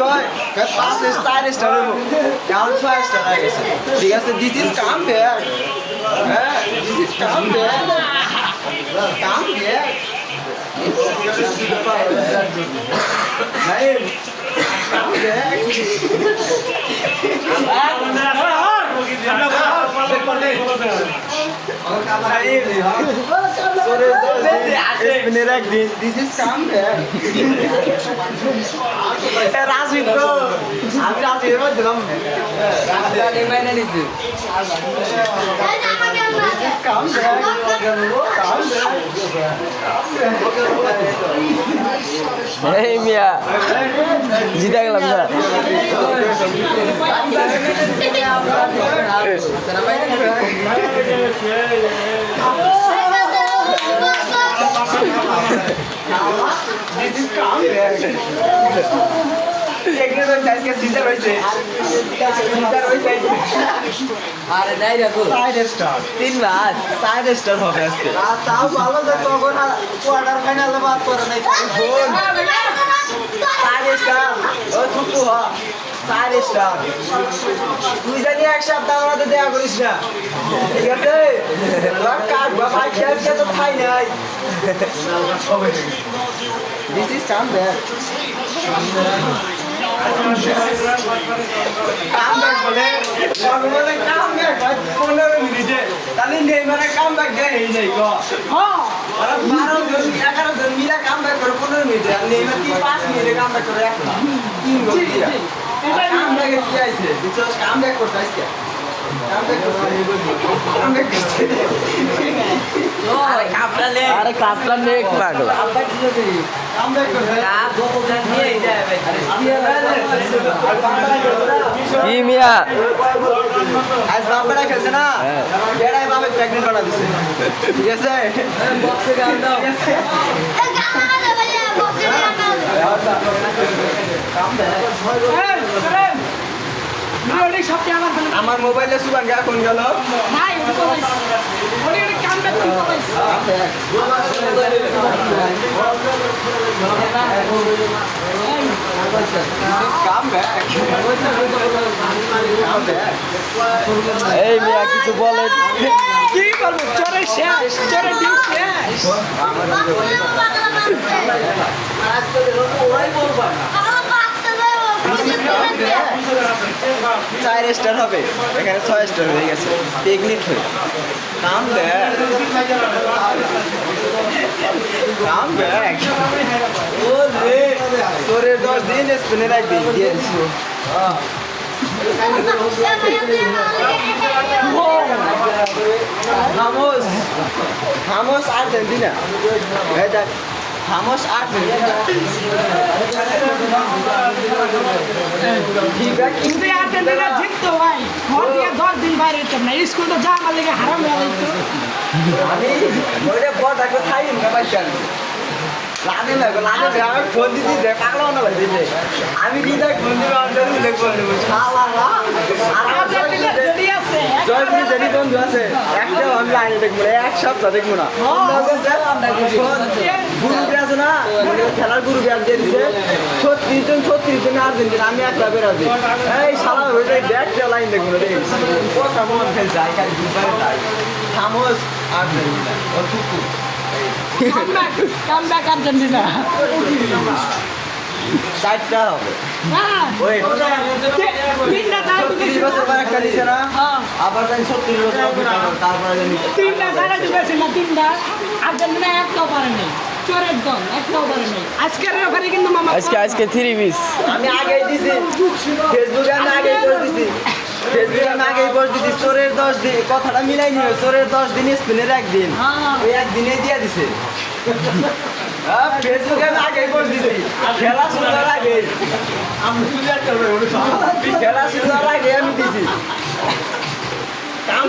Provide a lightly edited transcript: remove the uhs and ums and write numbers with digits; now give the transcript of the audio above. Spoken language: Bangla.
কয় 5 স্টার হইব এখন 6 স্টার হয়ে গেছে ঠিক আছে দিস ইজ কাম ব্যাক হ্যাঁ this is come back Hey, come back. This is come back. Razi bro, আমি রাজি এবার দিলাম রাজি মানে নিছি come back. এই মিয়া জিতে গেলাম না আরে নাই রাখো 4 স্টার 3 বার 4 স্টার হবে আজকে তাও ভালো যে কখন কোয়ার্টার ফাইনালে বাদ করে নাই 4 স্টার ও থুকু হ 4 স্টার তুই জানি এক সপ্তাহ আমাদের দেয়া করিস না ঠিক আছে তোর কাজ বাবা খেলছে তো খাই নাই this is come back comeback বলে সর্বদা কামব্যাক ভাই 15 মিনিটে তাহলে নেইমারে কামব্যাক দেয় এই নাই গো হ্যাঁ আর 12 জন 11 জন মিলা কামব্যাক করে 15 মিনিটে আর নেইমার কি 5 মিনিটে কামব্যাক করে এক না 3 গোল দিয়া এটা কামব্যাক কি আইছে দিছো কামব্যাক করতে আইছে কামব্যাক করতে আরে কাপলা নেক পাগলা কামব্যাক করতে না গোপন নিয়ে যায় ভাই কি মিয়া আজ বাপরা খেলছে না বেড়াই বাপে প্রেগনেন্ট বানা দিছে ঠিক আছে বক্সে গান দাও আমার মোবাইলে সুবান গা কোন গেল এই মিয়া কিছু বলেন কি বলবো চোরের শেষ চোরের দিন শেষ চার স্টার হবে এখানে 6 স্টার হয়ে গেছে পিকনিক হয়ে কাম ব্যাক কাম ব্যাক ও রে তোরে 10 দিন স্পেনের একদিন দিয়ে দিছি Vamos, vamos Argentina. Vamos Argentina. কিন্তু আর্জেন্টিনা জিততো ভাই ঘর দিয়ে 10 দিন বাইরে হইতাম না স্কুল তো যাওয়ার লেগে হারাম হয়ে যাইতো আমি ওইটা বড় একটা খাই না পাইছেন লানে লাগো লানে আমি ফোন দিদি দে পাগলা না ভাই দিদি আমি কি দেখ ফোন দিবে আমি দেখব শালা আর আর্জেন্টিনা রেডি আছে জয়পুর জেনি বন্ধু আছে একটা আমি লাইনে দেখব এক সপ্তাহ দেখব না গুরু আছে না খেলার গুরু ব্যাগ দিয়ে দিছে 36 জন আর্জেন্টিনা আমি একলা বের আছি এই শালা হয়ে যায় ব্যাগটা লাইন দেখব না দেখ কথা মন খেল যায় খালি দুবারে যায় থামোস আর্জেন্টিনা ও থুকু কাম ব্যাক আর্জেন্টিনা চারটা হবে হ্যাঁ ওই তিনটা তাই 30 বছর পর একটা দিছে না আবার তাই 36 বছর তারপরে জানি তিনটা তারা দিবেছিল তিনটা আর্জেন্টিনা একটাও পারেনি চোরের দল একটাও পারেনি আজকের রেফারি কিন্তু মামা আজকে 3 মিস আমি আগেই দিছি ফেসবুকে আমি আগেই করে দিছি ফেসবুকে আমি আগেই করে দিছি চোরের 10 দিন কথাটা মিলাই নিও চোরের 10 দিন স্পেনের একদিন ওই একদিনে দিয়ে দিছে ফেসবুকে আমি আগেই করে দিছি খেলা শুরু হওয়ার আগে খেলা শুরু হওয়ার আগে আমি দিছি কাম